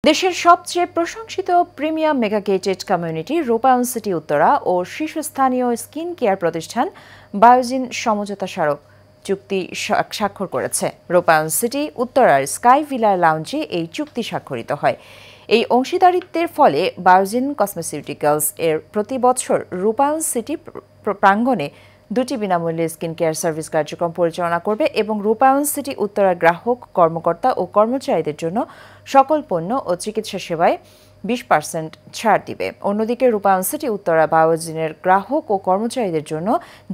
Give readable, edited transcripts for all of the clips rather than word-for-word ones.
দেশের সবচেয়ে প্রশংসিত প্রিমিয়াম মেগা গেটেড কমিউনিটি রূপায়ণ সিটি উত্তরা ও শীর্ষস্থানীয় স্কিন কেয়ার প্রতিষ্ঠান বায়োজিন সমঝোতা স্মারক চুক্তি স্বাক্ষর করেছে। রূপায়ণ সিটি উত্তরার স্কাই ভিলা লাউঞ্জে এই চুক্তি স্বাক্ষরিত হয়। এই অংশীদারিত্বের ফলে বায়োজিন কসমেসিউটিক্যালস এর প্রতি বছর রূপায়ণ সিটি প্রাঙ্গণে 2টি বিনামূল্যে স্কিন কেয়ার সার্ভিস কার্যক্রম পরিচালনা করবে এবং রূপায়ণ সিটি উত্তরার গ্রাহক, কর্মকর্তা ও কর্মচারীদের জন্য সকল পণ্য ও চিকিৎসা সেবায় 20% ছাড় দিবে। অন্যদিকে রূপায়ণ সিটি উত্তরা বায়োজিনের গ্রাহক ও কর্মচারীদের জন্য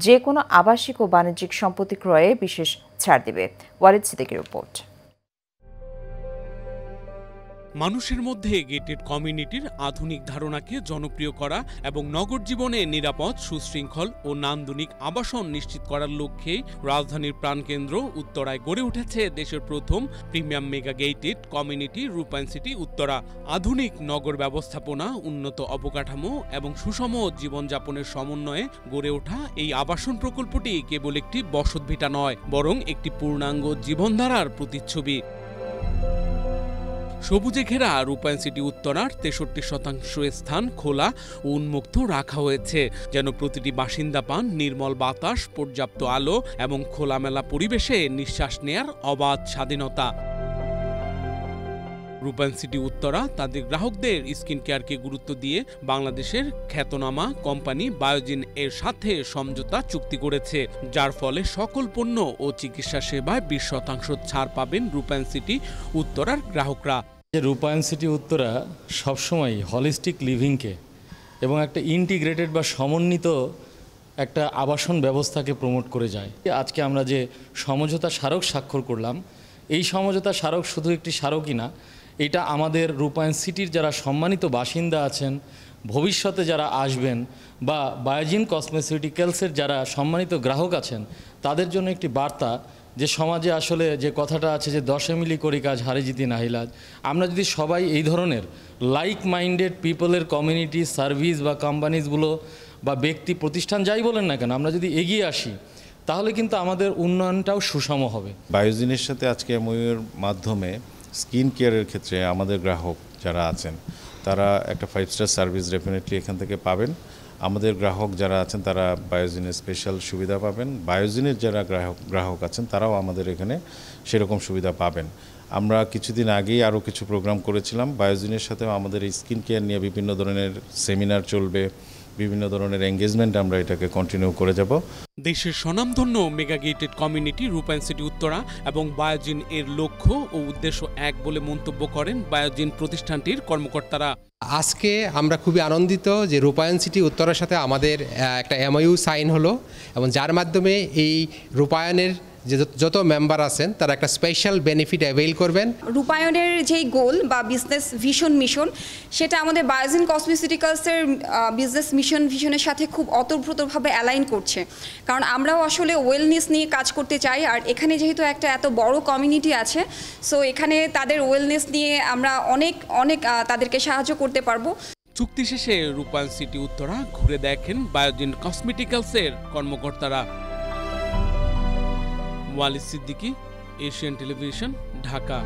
যে কোনো আবাসিক ও বাণিজ্যিক সম্পত্তি ক্রয়ে বিশেষ ছাড় দিবে। ওয়ালিদ সিদ্দিকীর রিপোর্ট। মানুষের মধ্যে গেটেড কমিউনিটির আধুনিক ধারণাকে জনপ্রিয় করা এবং নগর জীবনে নিরাপদ, সুশৃঙ্খল ও নান্দনিক আবাসন নিশ্চিত করার লক্ষ্যে রাজধানীর প্রাণকেন্দ্র উত্তরায় গড়ে উঠেছে দেশের প্রথম প্রিমিয়াম মেগা গেটেড কমিউনিটি রূপায়ণ সিটি উত্তরা। আধুনিক নগর ব্যবস্থাপনা, উন্নত অবকাঠামো এবং সুষম জীবনযাপনের সমন্বয়ে গড়ে ওঠা এই আবাসন প্রকল্পটি কেবল একটি বসতভিটা নয়, বরং একটি পূর্ণাঙ্গ জীবনধারার প্রতিচ্ছবি। সবুজে ঘেরা রূপায়ণ সিটি উত্তরার 63% স্থান খোলা ও উন্মুক্ত রাখা হয়েছে, যেন প্রতিটি বাসিন্দা পান নির্মল বাতাস, পর্যাপ্ত আলো এবং খোলামেলা পরিবেশে নিঃশ্বাস নেয়ার অবাধ স্বাধীনতা। রূপায়ণ সিটি উত্তরা তাদের গ্রাহকদের স্কিন কেয়ারকে গুরুত্ব দিয়ে বাংলাদেশের খ্যাতনামা কোম্পানি বায়োজিন এর সাথে সমঝোতা চুক্তি করেছে, যার ফলে সকল পণ্য ও চিকিৎসা সেবায় 20% ছাড় পাবেন রূপায়ণ সিটি উত্তরার গ্রাহকরা। রূপায়ণ সিটি উত্তরা সবসময় হলিস্টিক লিভিংকে এবং একটা ইন্টিগ্রেটেড বা সমন্বিত একটা আবাসন ব্যবস্থাকে প্রমোট করে যায়। আজকে আমরা যে সমঝোতা স্মারক স্বাক্ষর করলাম, এই সমঝোতা স্মারক শুধু একটি স্মারকই না, এটা আমাদের রূপায়ণ সিটির যারা সম্মানিত বাসিন্দা আছেন, ভবিষ্যতে যারা আসবেন, বা বায়োজিন কসমেসিউটিক্যালসের যারা সম্মানিত গ্রাহক আছেন, তাদের জন্য একটি বার্তা যে সমাজে আসলে যে কথাটা আছে যে 10 মিলি করি কাজ হারে জিতি নাহিলাজ, আমরা যদি সবাই এই ধরনের লাইক মাইন্ডেড পিপলের কমিউনিটি সার্ভিস বা কোম্পানিজগুলো বা ব্যক্তি প্রতিষ্ঠান যাই বলেন না কেন, আমরা যদি এগিয়ে আসি তাহলে কিন্তু আমাদের উন্নয়নটাও সুষম হবে। বায়োজিনের সাথে আজকে এমওইউর মাধ্যমে স্কিন কেয়ারের ক্ষেত্রে আমাদের গ্রাহক যারা আছেন তারা একটা 5 স্টার সার্ভিস ডেফিনেটলি এখান থেকে পাবেন। আমাদের গ্রাহক যারা আছেন তারা বায়োজিনের স্পেশাল সুবিধা পাবেন। বায়োজিনের যারা গ্রাহক আছেন তারাও আমাদের এখানে সেরকম সুবিধা পাবেন। আমরা কিছুদিন আগেই আরও কিছু প্রোগ্রাম করেছিলাম বায়োজিনের সাথেও। আমাদের এই স্কিন কেয়ার নিয়ে বিভিন্ন ধরনের সেমিনার চলবে, বিভিন্ন ধরনের এঙ্গেজমেন্ট আমরা এটাকে কন্টিনিউ করে যাব। দেশের স্বনামধন্য মেগা গেটেড কমিউনিটি রূপায়ণ সিটি উত্তরা এবং বায়োজিন এর লক্ষ্য ও উদ্দেশ্য এক বলে মন্তব্য করেন বায়োজিন প্রতিষ্ঠানটির কর্মকর্তারা। আজকে আমরা খুবই আনন্দিত যে রূপায়ণ সিটি উত্তরার সাথে আমাদের একটা এমওইউ সাইন হলো, এবং যার মাধ্যমে এই রূপায়ণের যে যত মেম্বার আছেন তারা একটা স্পেশাল বেনিফিট অ্যাভেইল করবেন। রূপায়ণের যেই গোল বা বিজনেস মিশন সেটা আমাদের বায়োজিন কসমেসিউটিক্যালসের বিজনেস ভিশনের সাথে খুব অতপ্রতভাবে অ্যালাইন করছে, কারণ আমরাও আসলে ওয়েলনেস নিয়ে কাজ করতে চাই। আর এখানে যেহেতু একটা এত বড় কমিউনিটি আছে, সো এখানে তাদের ওয়েলনেস নিয়ে আমরা অনেক তাদেরকে সাহায্য করতে পারবো। চুক্তি শেষে রূপায়ণ সিটি উত্তরা ঘুরে দেখেন বায়োজিন কসমেটিক্যালসের কর্মকর্তারা। Walid Siddiqui, Asian television, Dhaka.